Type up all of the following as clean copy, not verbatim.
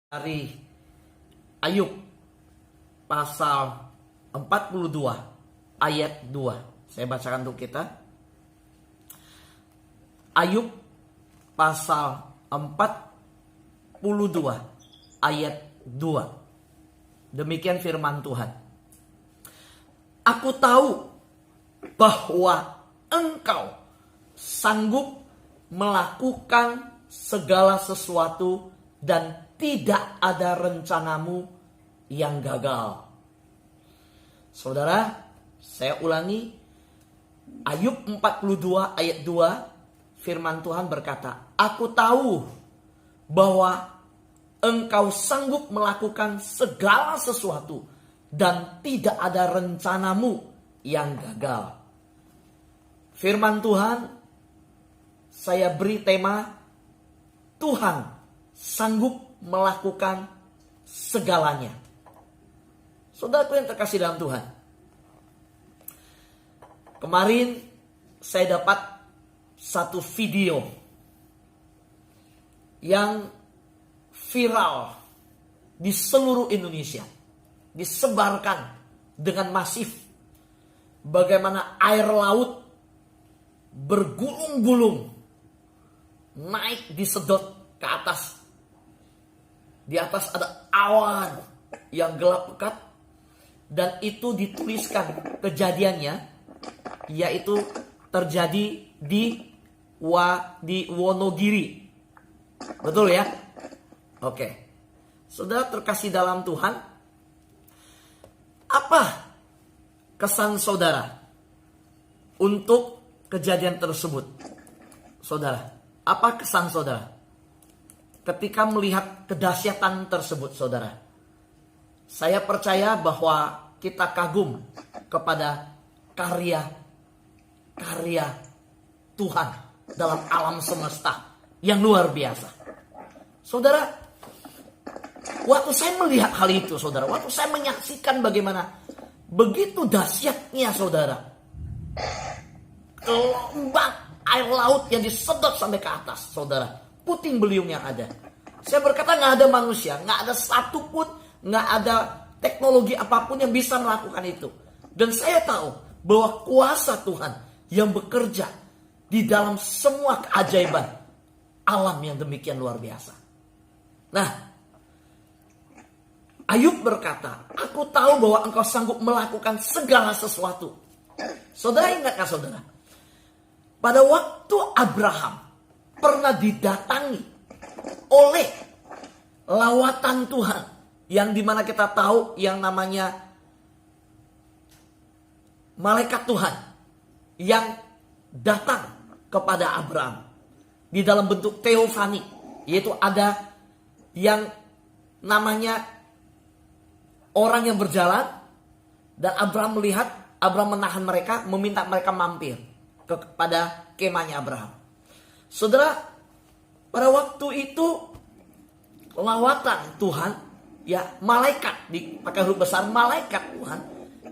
Dari Ayub pasal 42 ayat 2. Saya bacakan untuk kita. Ayub pasal 42 ayat 2. Demikian firman Tuhan. Aku tahu bahwa engkau sanggup melakukan segala sesuatu dan tidak ada rencanamu yang gagal. Saudara, saya ulangi. Ayub 42 ayat 2, firman Tuhan berkata, aku tahu bahwa engkau sanggup melakukan segala sesuatu dan tidak ada rencanamu yang gagal. Firman Tuhan, saya beri tema, Tuhan sanggup melakukan segalanya. Saudaraku yang terkasih dalam Tuhan, kemarin saya dapat satu video yang viral di seluruh Indonesia, disebarkan dengan masif, bagaimana air laut bergulung-gulung naik disedot ke atas. Di atas ada awan yang gelap pekat, dan itu dituliskan kejadiannya, yaitu terjadi di Wonogiri. Betul ya? Oke. Saudara terkasih dalam Tuhan, apa kesan saudara untuk kejadian tersebut? Saudara, apa kesan saudara ketika melihat kedahsyatan tersebut, saudara? Saya percaya bahwa kita kagum kepada karya Tuhan dalam alam semesta yang luar biasa. Saudara, waktu saya melihat hal itu, saudara, waktu saya menyaksikan bagaimana begitu dahsyatnya, saudara, gelombang air laut yang disedot sampai ke atas, saudara, puting beliung yang ada. Saya berkata, nggak ada manusia, nggak ada satupun, nggak ada teknologi apapun yang bisa melakukan itu. Dan saya tahu bahwa kuasa Tuhan yang bekerja di dalam semua keajaiban alam yang demikian luar biasa. Nah, Ayub berkata, aku tahu bahwa engkau sanggup melakukan segala sesuatu. Saudara, ingatkah saudara? Pada waktu Abraham pernah didatangi oleh lawatan Tuhan, yang dimana kita tahu yang namanya malaikat Tuhan yang datang kepada Abraham di dalam bentuk teofani, yaitu ada yang namanya orang yang berjalan, dan Abraham melihat, Abraham menahan mereka, meminta mereka mampir kepada kemahnya Abraham. Saudara, pada waktu itu lawatan Tuhan, ya malaikat, dipakai huruf besar, malaikat Tuhan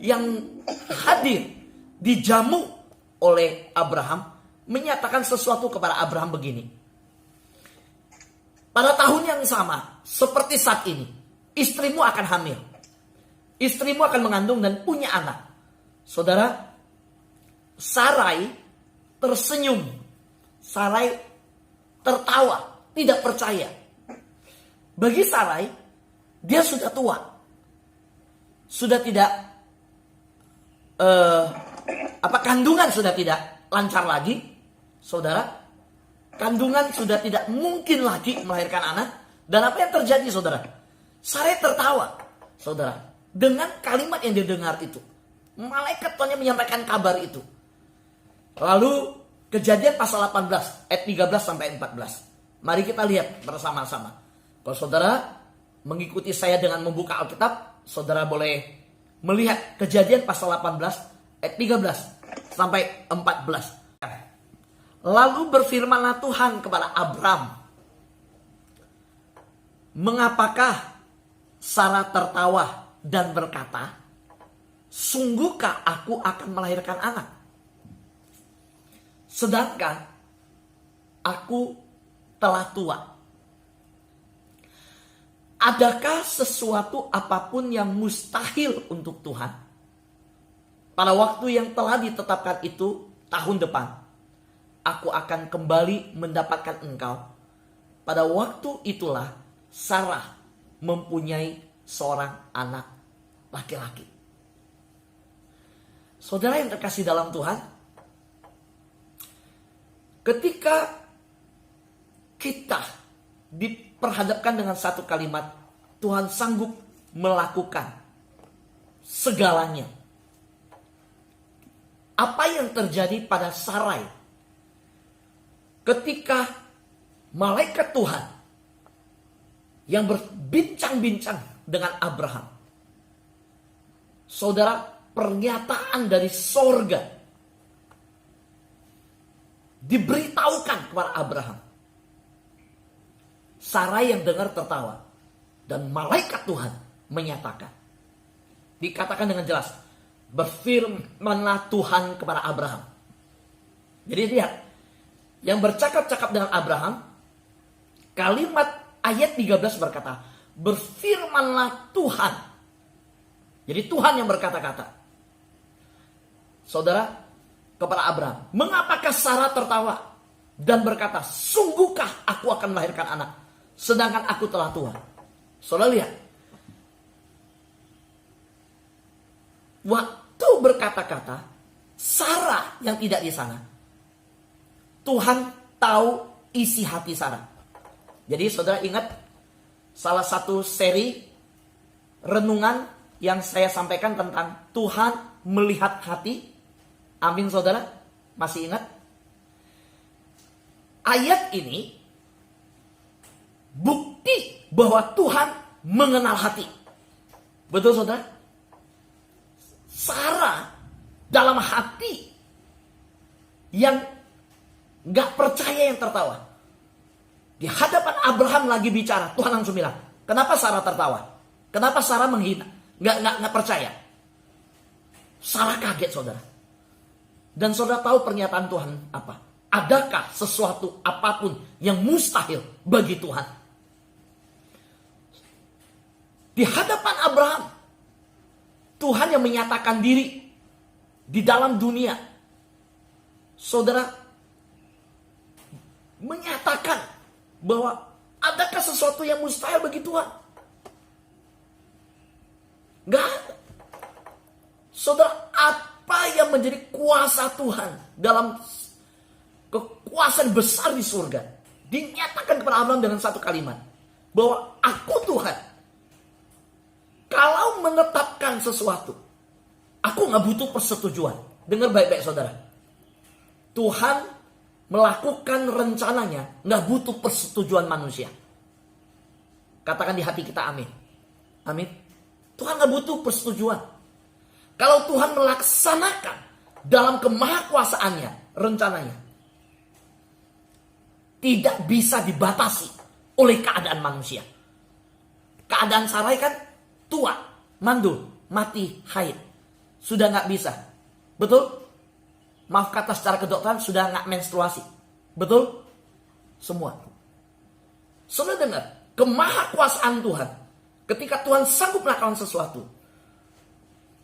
yang hadir dijamu oleh Abraham, menyatakan sesuatu kepada Abraham begini. Pada tahun yang sama, seperti saat ini, istrimu akan hamil. Istrimu akan mengandung dan punya anak. Saudara, Sarai tersenyum. Sarai tertawa, tidak percaya. Bagi Sarai, dia sudah tua. Sudah tidak, kandungan sudah tidak lancar lagi. Saudara, kandungan sudah tidak mungkin lagi melahirkan anak. Dan apa yang terjadi, saudara? Sarai tertawa, saudara, dengan kalimat yang dia dengar itu. Malaikat Tuhan yang menyampaikan kabar itu. Lalu Kejadian pasal 18 ayat 13 sampai 14. Mari kita lihat bersama-sama. Kalau saudara mengikuti saya dengan membuka Alkitab, saudara boleh melihat Kejadian pasal 18 ayat 13 sampai 14. Lalu berfirmanlah Tuhan kepada Abram, mengapakah Sarah tertawa dan berkata, sungguhkah aku akan melahirkan anak? Sedangkan aku telah tua. adakah sesuatu apapun yang mustahil untuk Tuhan? Pada waktu yang telah ditetapkan itu, tahun depan, aku akan kembali mendapatkan engkau. Pada waktu itulah Sarah mempunyai seorang anak laki-laki. Saudara yang terkasih dalam Tuhan, ketika kita diperhadapkan dengan satu kalimat, Tuhan sanggup melakukan segalanya. Apa yang terjadi pada Sarai ketika malaikat Tuhan yang berbincang-bincang dengan Abraham? Saudara, pernyataan dari sorga diberitahukan kepada Abraham. Sarai yang dengar tertawa. Dan malaikat Tuhan menyatakan. Dikatakan dengan jelas. Berfirmanlah Tuhan kepada Abraham. Jadi lihat. Yang bercakap-cakap dengan Abraham. Kalimat ayat 13 berkata. Berfirmanlah Tuhan. Jadi Tuhan yang berkata-kata. Saudara, kepada Abraham. Mengapakah Sarah tertawa? Dan berkata, sungguhkah aku akan melahirkan anak? Sedangkan aku telah tua. Saudara lihat. Waktu berkata-kata, Sarah yang tidak di sana. Tuhan tahu isi hati Sarah. Jadi saudara ingat salah satu seri renungan yang saya sampaikan tentang Tuhan melihat hati. Amin saudara. Masih ingat? Ayat ini bukti bahwa Tuhan mengenal hati. Betul saudara? Sarah dalam hati yang gak percaya yang tertawa. Di hadapan Abraham lagi bicara, Tuhan langsung bilang, kenapa Sarah tertawa? Kenapa Sarah menghina? Gak percaya. Sarah kaget saudara. Dan saudara tahu pernyataan Tuhan apa? Adakah sesuatu apapun yang mustahil bagi Tuhan? Di hadapan Abraham, Tuhan yang menyatakan diri di dalam dunia. Saudara, menyatakan bahwa adakah sesuatu yang mustahil bagi Tuhan? Gak ada. Saudara, apa yang menjadi kuasa Tuhan dalam kekuasaan besar di surga dinyatakan kepada Abraham dengan satu kalimat, bahwa aku Tuhan. Kalau menetapkan sesuatu, aku gak butuh persetujuan. Dengar baik-baik saudara. Tuhan melakukan rencananya gak butuh persetujuan manusia. Katakan di hati kita amin. Amin. Tuhan gak butuh persetujuan. Kalau Tuhan melaksanakan dalam kemahakuasaannya rencananya, tidak bisa dibatasi oleh keadaan manusia. Keadaan Sarai kan tua, mandul, mati, haid. Sudah gak bisa. Betul? Maaf kata secara kedokteran, sudah gak menstruasi. Betul? Semua. Saudara dengar, kemahakuasaan Tuhan. Ketika Tuhan sanggup melakukan sesuatu,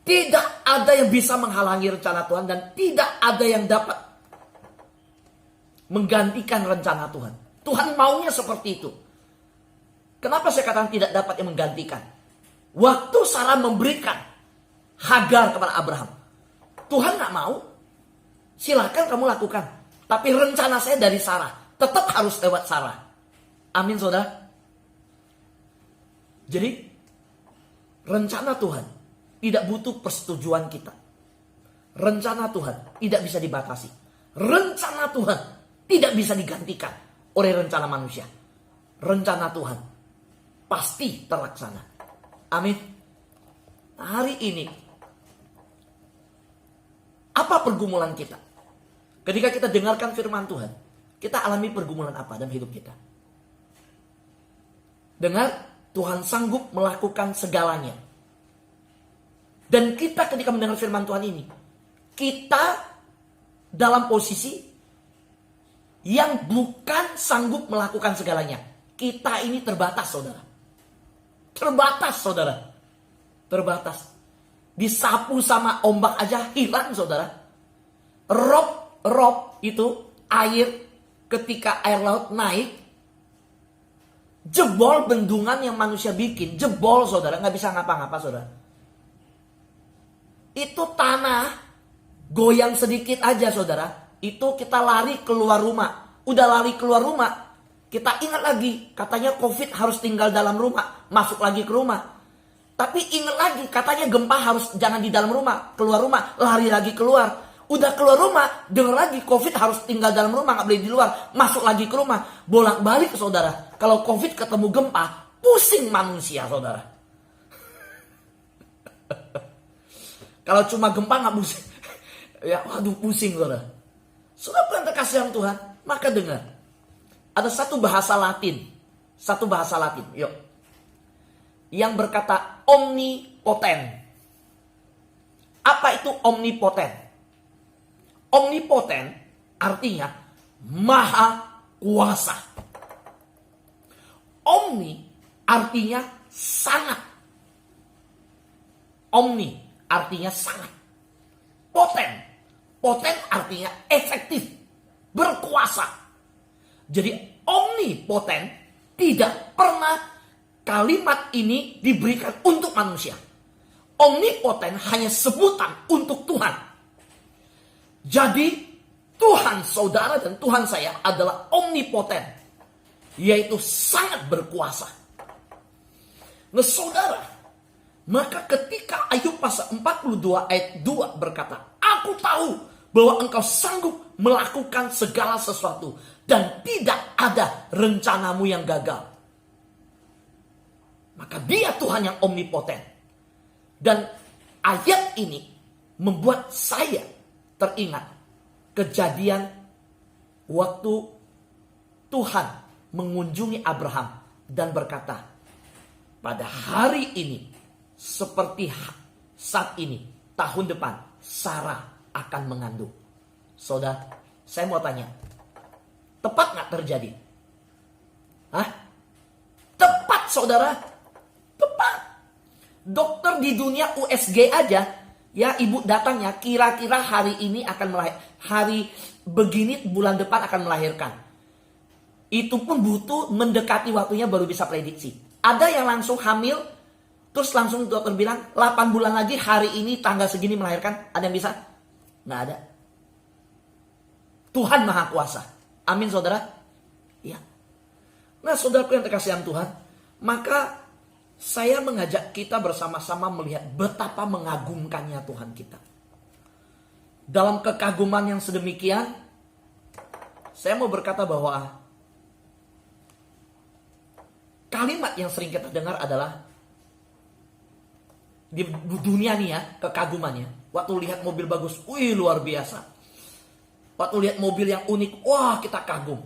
tidak ada yang bisa menghalangi rencana Tuhan. Dan tidak ada yang dapat menggantikan rencana Tuhan. Tuhan maunya seperti itu. Kenapa saya katakan tidak dapat yang menggantikan? Waktu Sarah memberikan Hagar kepada Abraham, Tuhan gak mau. Silakan kamu lakukan. Tapi rencana saya dari Sarah. Tetap harus lewat Sarah. Amin saudara. Jadi rencana Tuhan tidak butuh persetujuan kita. Rencana Tuhan tidak bisa dibatasi. Rencana Tuhan tidak bisa digantikan oleh rencana manusia. Rencana Tuhan pasti terlaksana. Amin. Hari ini, apa pergumulan kita? Ketika kita dengarkan firman Tuhan, kita alami pergumulan apa dalam hidup kita? Dengar, Tuhan sanggup melakukan segalanya. Dan kita ketika mendengar firman Tuhan ini, kita dalam posisi yang bukan sanggup melakukan segalanya. Kita ini terbatas saudara. Terbatas, saudara. Terbatas. Disapu sama ombak aja hilang, saudara. Rob itu air, ketika air laut naik, jebol bendungan yang manusia bikin. Jebol, saudara. Nggak bisa ngapa-ngapa, saudara. Itu tanah goyang sedikit aja, saudara. Itu kita lari keluar rumah. Udah lari keluar rumah, kita ingat lagi, katanya COVID harus tinggal dalam rumah, masuk lagi ke rumah. Tapi ingat lagi, katanya gempa harus jangan di dalam rumah, keluar rumah, lari lagi keluar. Udah keluar rumah, dengar lagi COVID harus tinggal dalam rumah, nggak boleh di luar, masuk lagi ke rumah, bolak-balik, saudara. Kalau COVID ketemu gempa, pusing manusia, saudara. Kalau cuma gempa nggak pusing, ya waduh pusing, saudara. Saudara yang terkasihan Tuhan, maka dengar. Ada satu bahasa Latin. Yuk. Yang berkata omnipoten. Apa itu omnipoten? Omnipoten artinya maha kuasa. Omni artinya sangat. Omni artinya sangat. Poten artinya efektif, berkuasa. Jadi omnipoten tidak pernah kalimat ini diberikan untuk manusia. Omnipoten hanya sebutan untuk Tuhan. Jadi Tuhan saudara dan Tuhan saya adalah omnipoten, yaitu sangat berkuasa. Nah saudara, maka ketika Ayub pasal 42 ayat 2 berkata, aku tahu bahwa engkau sanggup melakukan segala sesuatu dan tidak ada rencanamu yang gagal. Maka dia Tuhan yang omnipoten. Dan ayat ini membuat saya teringat kejadian waktu Tuhan mengunjungi Abraham dan berkata, pada hari ini seperti saat ini, tahun depan Sarah akan mengandung. Saudara, saya mau tanya, tepat gak terjadi? Hah? Tepat, saudara. Tepat. Dokter di dunia USG aja, ya ibu datangnya kira-kira hari ini akan melahirkan. Hari begini bulan depan akan melahirkan. Itu pun butuh mendekati waktunya baru bisa prediksi. Ada yang langsung hamil, terus langsung dokter bilang 8 bulan lagi hari ini tanggal segini melahirkan. Ada yang bisa? Nggak ada. Tuhan Maha Kuasa. Amin saudara. Ya. Nah saudaraku yang terkasihan Tuhan, maka saya mengajak kita bersama-sama melihat betapa mengagumkannya Tuhan kita. Dalam kekaguman yang sedemikian, saya mau berkata bahwa kalimat yang sering kita dengar adalah di dunia nih ya, kekagumannya. Waktu lihat mobil bagus, wih luar biasa. Waktu lihat mobil yang unik, wah kita kagum.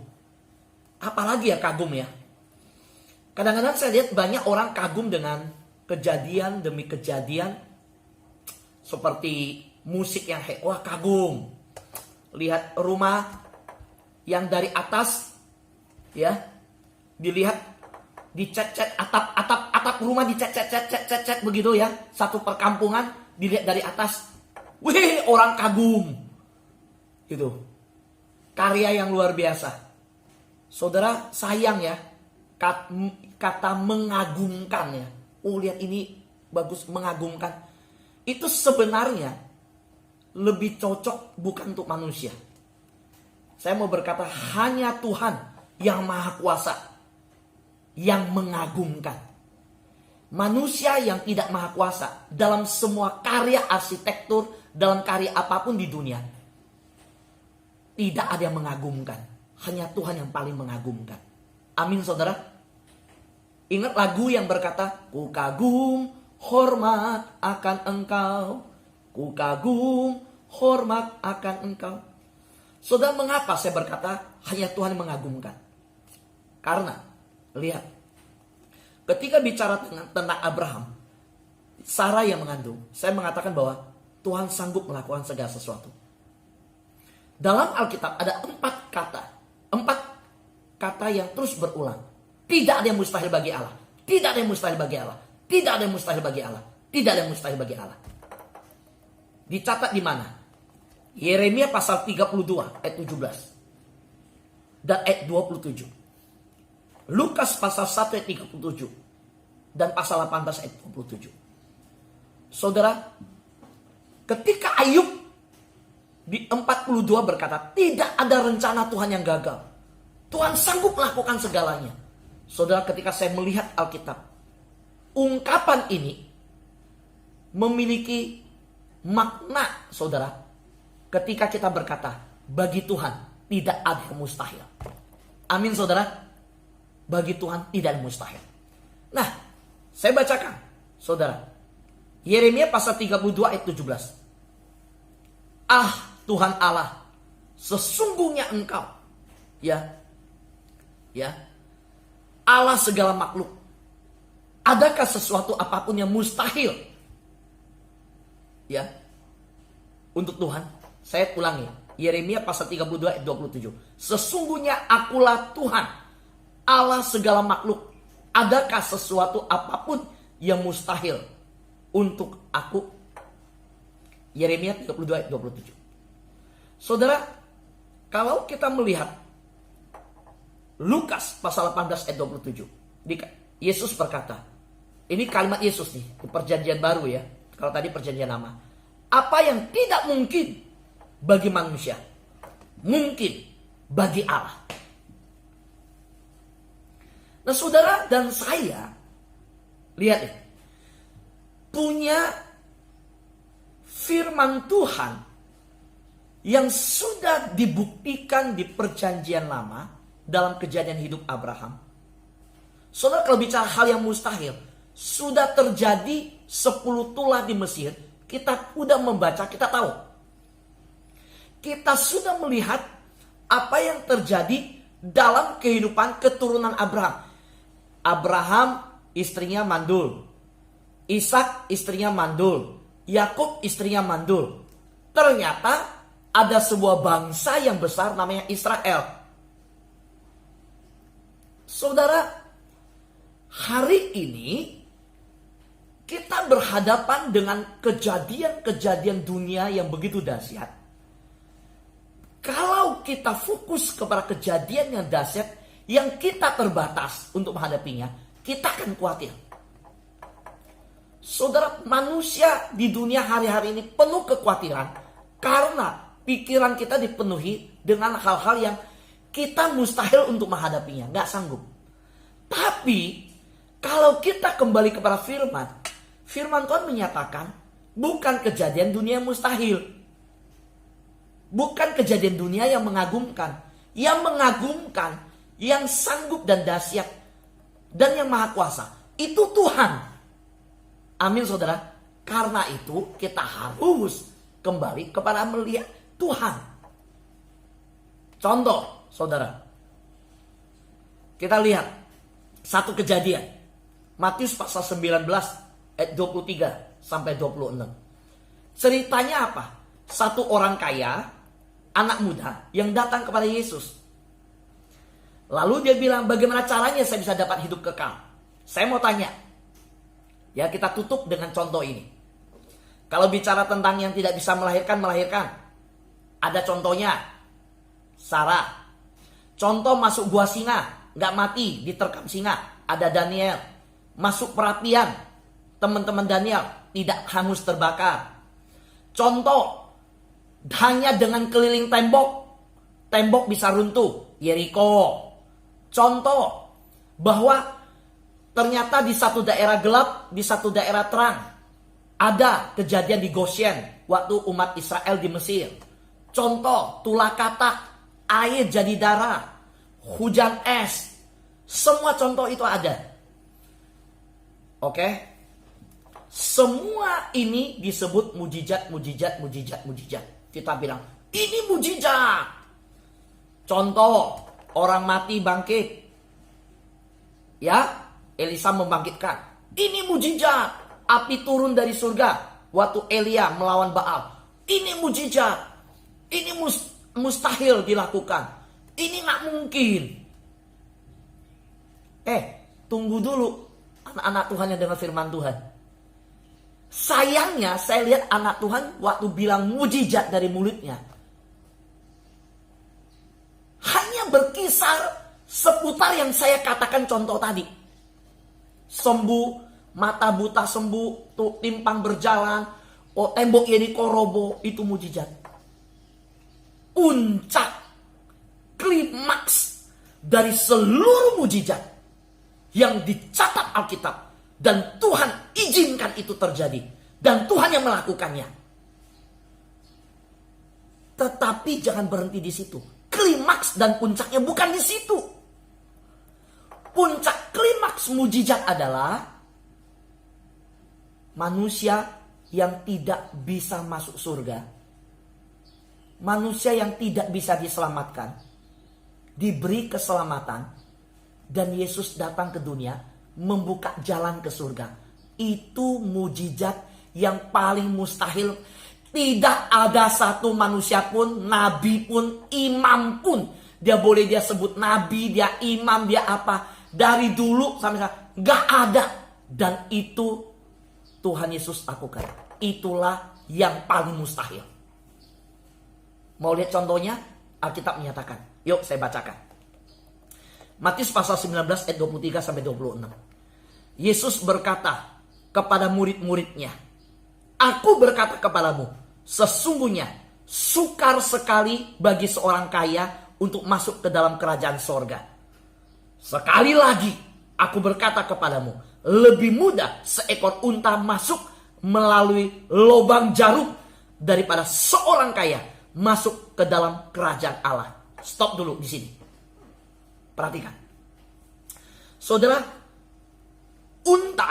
Apalagi ya kagum ya. Kadang-kadang saya lihat banyak orang kagum dengan kejadian demi kejadian. Seperti musik yang wah kagum. Lihat rumah yang dari atas, ya, dilihat dicet-cet atap rumah dicet-cet begitu ya. Satu perkampungan dilihat dari atas. Wih, orang kagum. Gitu. Karya yang luar biasa. Saudara, sayang ya. Kata mengagumkan ya. Oh, lihat ini bagus, mengagumkan. Itu sebenarnya lebih cocok bukan untuk manusia. Saya mau berkata hanya Tuhan yang Maha Kuasa yang mengagumkan. Manusia yang tidak Maha Kuasa dalam semua karya arsitektur, dalam karya apapun di dunia, tidak ada yang mengagumkan. Hanya Tuhan yang paling mengagumkan. Amin saudara. Ingat lagu yang berkata, ku kagum hormat akan engkau. Ku kagum hormat akan engkau. Saudara, mengapa saya berkata hanya Tuhan yang mengagumkan? Karena lihat, ketika bicara tentang Abraham, Sarah yang mengandung, saya mengatakan bahwa Tuhan sanggup melakukan segala sesuatu. Dalam Alkitab ada 4 kata yang terus berulang. Tidak ada yang mustahil bagi Allah. Tidak ada yang mustahil bagi Allah. Tidak ada yang mustahil bagi Allah. Tidak ada yang mustahil bagi Allah. Dicatat di mana? Yeremia pasal 32 ayat 17 dan ayat 27. Lukas pasal 1 ayat 37 dan pasal 18 ayat 27. Saudara, ketika Ayub di 42 berkata, tidak ada rencana Tuhan yang gagal. Tuhan sanggup melakukan segalanya. Saudara, ketika saya melihat Alkitab, ungkapan ini memiliki makna, saudara, ketika kita berkata, bagi Tuhan tidak ada yang mustahil. Amin, saudara. Bagi Tuhan tidak ada yang mustahil. Nah, saya bacakan, saudara. Yeremia pasal 32 ayat 17. Ah, Tuhan Allah, sesungguhnya Engkau, ya, Allah segala makhluk. Adakah sesuatu apapun yang mustahil? Ya, untuk Tuhan. Saya ulangi, Yeremia pasal 32 ayat 27. Sesungguhnya akulah Tuhan, Allah segala makhluk. Adakah sesuatu apapun yang mustahil untuk aku? Yeremia 32 ayat 27. Saudara, kalau kita melihat Lukas pasal 18 ayat 27, Yesus berkata, ini kalimat Yesus nih, di perjanjian baru ya. Kalau tadi perjanjian lama. Apa yang tidak mungkin bagi manusia, mungkin bagi Allah. Nah, saudara dan saya, lihat nih, punya firman Tuhan yang sudah dibuktikan di perjanjian lama dalam kejadian hidup Abraham. Saudara, kalau bicara hal yang mustahil, sudah terjadi 10 tulah di Mesir, kita sudah membaca, kita tahu. Kita sudah melihat apa yang terjadi dalam kehidupan keturunan Abraham. Abraham istrinya mandul. Ishak istrinya mandul. Yakub istrinya mandul. Ternyata ada sebuah bangsa yang besar namanya Israel. Saudara, hari ini kita berhadapan dengan kejadian-kejadian dunia yang begitu dahsyat. Kalau kita fokus kepada kejadian yang dahsyat, yang kita terbatas untuk menghadapinya, kita akan khawatir. Saudara, manusia di dunia hari-hari ini penuh kekhawatiran karena pikiran kita dipenuhi dengan hal-hal yang kita mustahil untuk menghadapinya, nggak sanggup. Tapi kalau kita kembali kepada firman Tuhan menyatakan bukan kejadian dunia yang mustahil, bukan kejadian dunia yang mengagumkan. Yang mengagumkan, yang sanggup dan dahsyat, dan yang maha kuasa, itu Tuhan. Amin, saudara. Karena itu kita harus kembali kepada melihat Tuhan. Contoh, saudara, kita lihat satu kejadian, Matius pasal 19 ayat 23 sampai 26. Ceritanya apa? Satu orang kaya, anak muda yang datang kepada Yesus. Lalu dia bilang, bagaimana caranya saya bisa dapat hidup kekal? Saya mau tanya. Ya, kita tutup dengan contoh ini. Kalau bicara tentang yang tidak bisa melahirkan. Ada contohnya. Sarah. Contoh masuk gua singa, nggak mati, diterkam singa. Ada Daniel. Masuk perapian. Teman-teman Daniel tidak hangus terbakar. Contoh, hanya dengan keliling tembok bisa runtuh. Yeriko. Contoh, bahwa ternyata di satu daerah gelap, di satu daerah terang. Ada kejadian di Goshen waktu umat Israel di Mesir. Contoh, tulah katak, air jadi darah, hujan es. Semua contoh itu ada. Oke? Semua ini disebut mujizat. Kita bilang, ini mujizat. Contoh, orang mati bangkit. Ya, Elisa membangkitkan. Ini mujizat. Api turun dari surga waktu Elia melawan Baal. Ini mujizat. Ini mustahil dilakukan. Ini gak mungkin. Tunggu dulu. anak-anak Tuhan yang dengar firman Tuhan. Sayangnya saya lihat anak Tuhan waktu bilang mujizat dari mulutnya, hanya berkisar seputar yang saya katakan contoh tadi. Sembuh, mata buta sembuh, tuh timpang berjalan, tembok Yeriko roboh, itu mujizat. Puncak, klimaks dari seluruh mujizat yang dicatat Alkitab, dan Tuhan izinkan itu terjadi, dan Tuhan yang melakukannya. Tetapi jangan berhenti di situ. Klimaks dan puncaknya bukan di situ. Puncak klimaks mujizat adalah manusia yang tidak bisa masuk surga, manusia yang tidak bisa diselamatkan, diberi keselamatan, dan Yesus datang ke dunia membuka jalan ke surga. Itu mujizat yang paling mustahil. Tidak ada satu manusia pun, nabi pun, imam pun, dia sebut nabi, dia imam, dia apa, dari dulu sampai sekarang gak ada. Dan itu Tuhan Yesus lakukan. Itulah yang paling mustahil. Mau lihat contohnya? Alkitab menyatakan. Yuk saya bacakan. Matius pasal 19 ayat 23 sampai 26. Yesus berkata kepada murid-muridnya, "Aku berkata kepadamu, sesungguhnya sukar sekali bagi seorang kaya untuk masuk ke dalam kerajaan sorga. Sekali lagi aku berkata kepadamu, lebih mudah seekor unta masuk melalui lubang jarum daripada seorang kaya masuk ke dalam kerajaan Allah." Stop dulu di sini. Perhatikan. Saudara, unta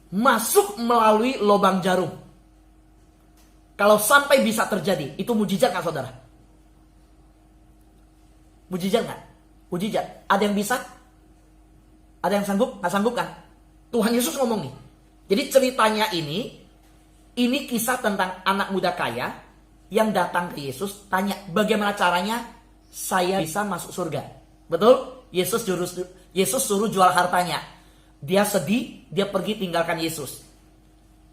masuk melalui lubang jarum. Kalau sampai bisa terjadi, itu mujizat gak saudara? Mujizat gak? Mujizat. Ada yang bisa? Ada yang sanggup? Gak sanggup kan? Tuhan Yesus ngomong nih. Jadi ceritanya ini kisah tentang anak muda kaya yang datang ke Yesus, tanya bagaimana caranya saya bisa masuk surga. Betul? Yesus suruh jual hartanya. Dia sedih, dia pergi tinggalkan Yesus.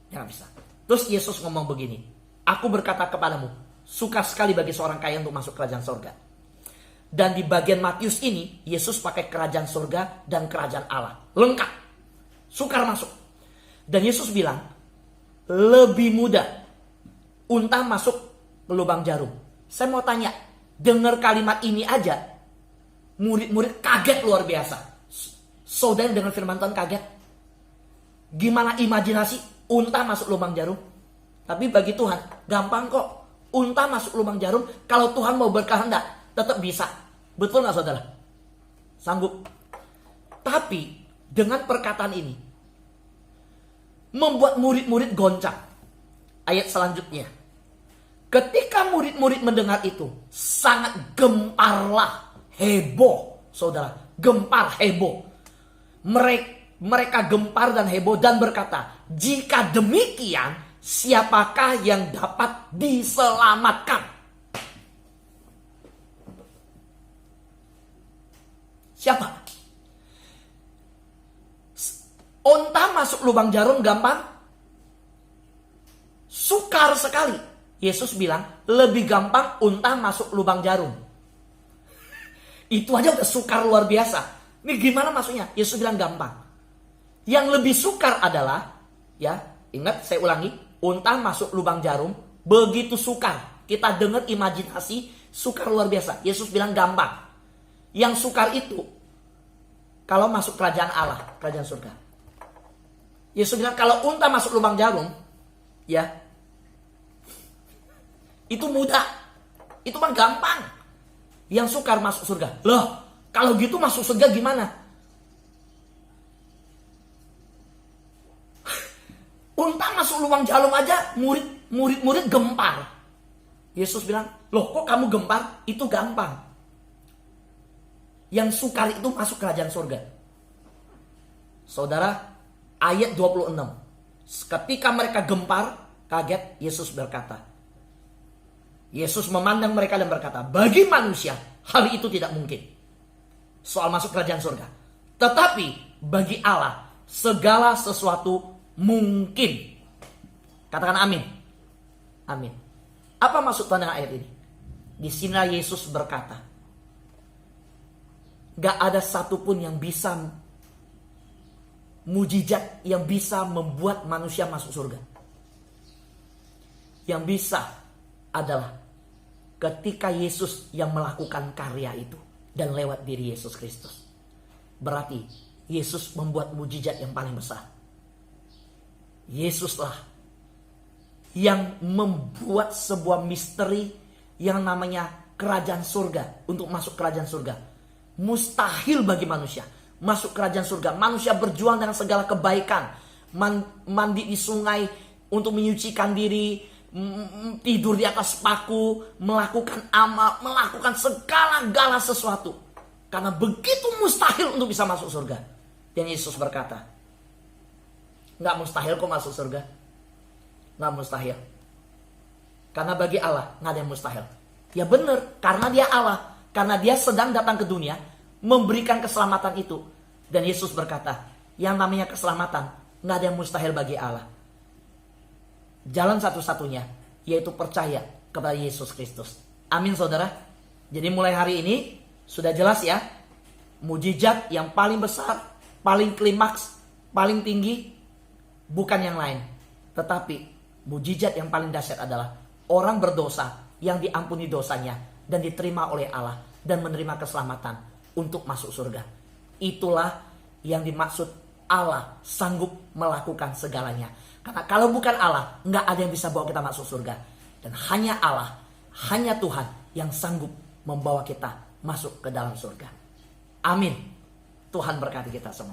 Dia gak bisa. Terus Yesus ngomong begini, "Aku berkata kepadamu, sukar sekali bagi seorang kaya untuk masuk kerajaan surga." Dan di bagian Matius ini, Yesus pakai kerajaan surga dan kerajaan Allah. Lengkap. Sukar masuk. Dan Yesus bilang, lebih mudah unta masuk ke lubang jarum. Saya mau tanya, dengar kalimat ini aja, murid-murid kaget luar biasa. Saudara dengan firman Tuhan kaget. Gimana imajinasi unta masuk lubang jarum? Tapi bagi Tuhan, gampang kok. Unta masuk lubang jarum, kalau Tuhan mau berkehendak, tetap bisa. Betul gak saudara? Sanggup. Tapi dengan perkataan ini membuat murid-murid goncang. Ayat selanjutnya. Ketika murid-murid mendengar itu, sangat gemparlah, heboh. Saudara, gempar, heboh. Mereka gempar dan heboh dan berkata, "Jika demikian, siapakah yang dapat diselamatkan?" Siapa? Unta masuk lubang jarum gampang? Sukar sekali. Yesus bilang, lebih gampang unta masuk lubang jarum. Itu aja udah sukar luar biasa. Ini gimana maksudnya? Yesus bilang gampang. Yang lebih sukar adalah, ya, ingat saya ulangi, unta masuk lubang jarum, begitu sukar. Kita dengar imajinasi, sukar luar biasa. Yesus bilang gampang. Yang sukar itu, kalau masuk kerajaan Allah, kerajaan surga. Yesus bilang kalau unta masuk lubang jarum, ya, itu mudah. Itu mah gampang. Yang sukar masuk surga. Loh, kalau gitu masuk surga gimana? Unta masuk lubang jarum aja, murid gempar. Yesus bilang, "Loh, kok kamu gempar? Itu gampang." Yang sukar itu masuk kerajaan surga. Saudara, ayat 26. Ketika mereka gempar, kaget, Yesus berkata. Yesus memandang mereka dan berkata, bagi manusia, hal itu tidak mungkin. Soal masuk kerajaan surga. Tetapi, bagi Allah, segala sesuatu mungkin. Katakan amin. Amin. Apa maksud tanda ayat ini? Di sini Yesus berkata, gak ada satupun yang bisa mujizat yang bisa membuat manusia masuk surga. Yang bisa adalah ketika Yesus yang melakukan karya itu dan lewat diri Yesus Kristus. Berarti Yesus membuat mujizat yang paling besar. Yesuslah yang membuat sebuah misteri yang namanya kerajaan surga. Untuk masuk kerajaan surga mustahil bagi manusia masuk kerajaan surga. Manusia berjuang dengan segala kebaikan, mandi di sungai untuk menyucikan diri, tidur di atas paku, melakukan amal, melakukan segala sesuatu, karena begitu mustahil untuk bisa masuk surga. Dan Yesus berkata, gak mustahil kok masuk surga. Gak mustahil. Karena bagi Allah gak ada yang mustahil. Ya benar, karena dia Allah, karena dia sedang datang ke dunia memberikan keselamatan itu. Dan Yesus berkata, yang namanya keselamatan gak ada yang mustahil bagi Allah. Jalan satu-satunya yaitu percaya kepada Yesus Kristus. Amin saudara. Jadi mulai hari ini sudah jelas ya, mujizat yang paling besar, paling klimaks, paling tinggi bukan yang lain, tetapi mujizat yang paling dahsyat adalah orang berdosa yang diampuni dosanya dan diterima oleh Allah dan menerima keselamatan untuk masuk surga. Itulah yang dimaksud Allah sanggup melakukan segalanya. Karena kalau bukan Allah, nggak ada yang bisa bawa kita masuk surga. Dan hanya Allah, hanya Tuhan yang sanggup membawa kita masuk ke dalam surga. Amin. Tuhan berkati kita semua.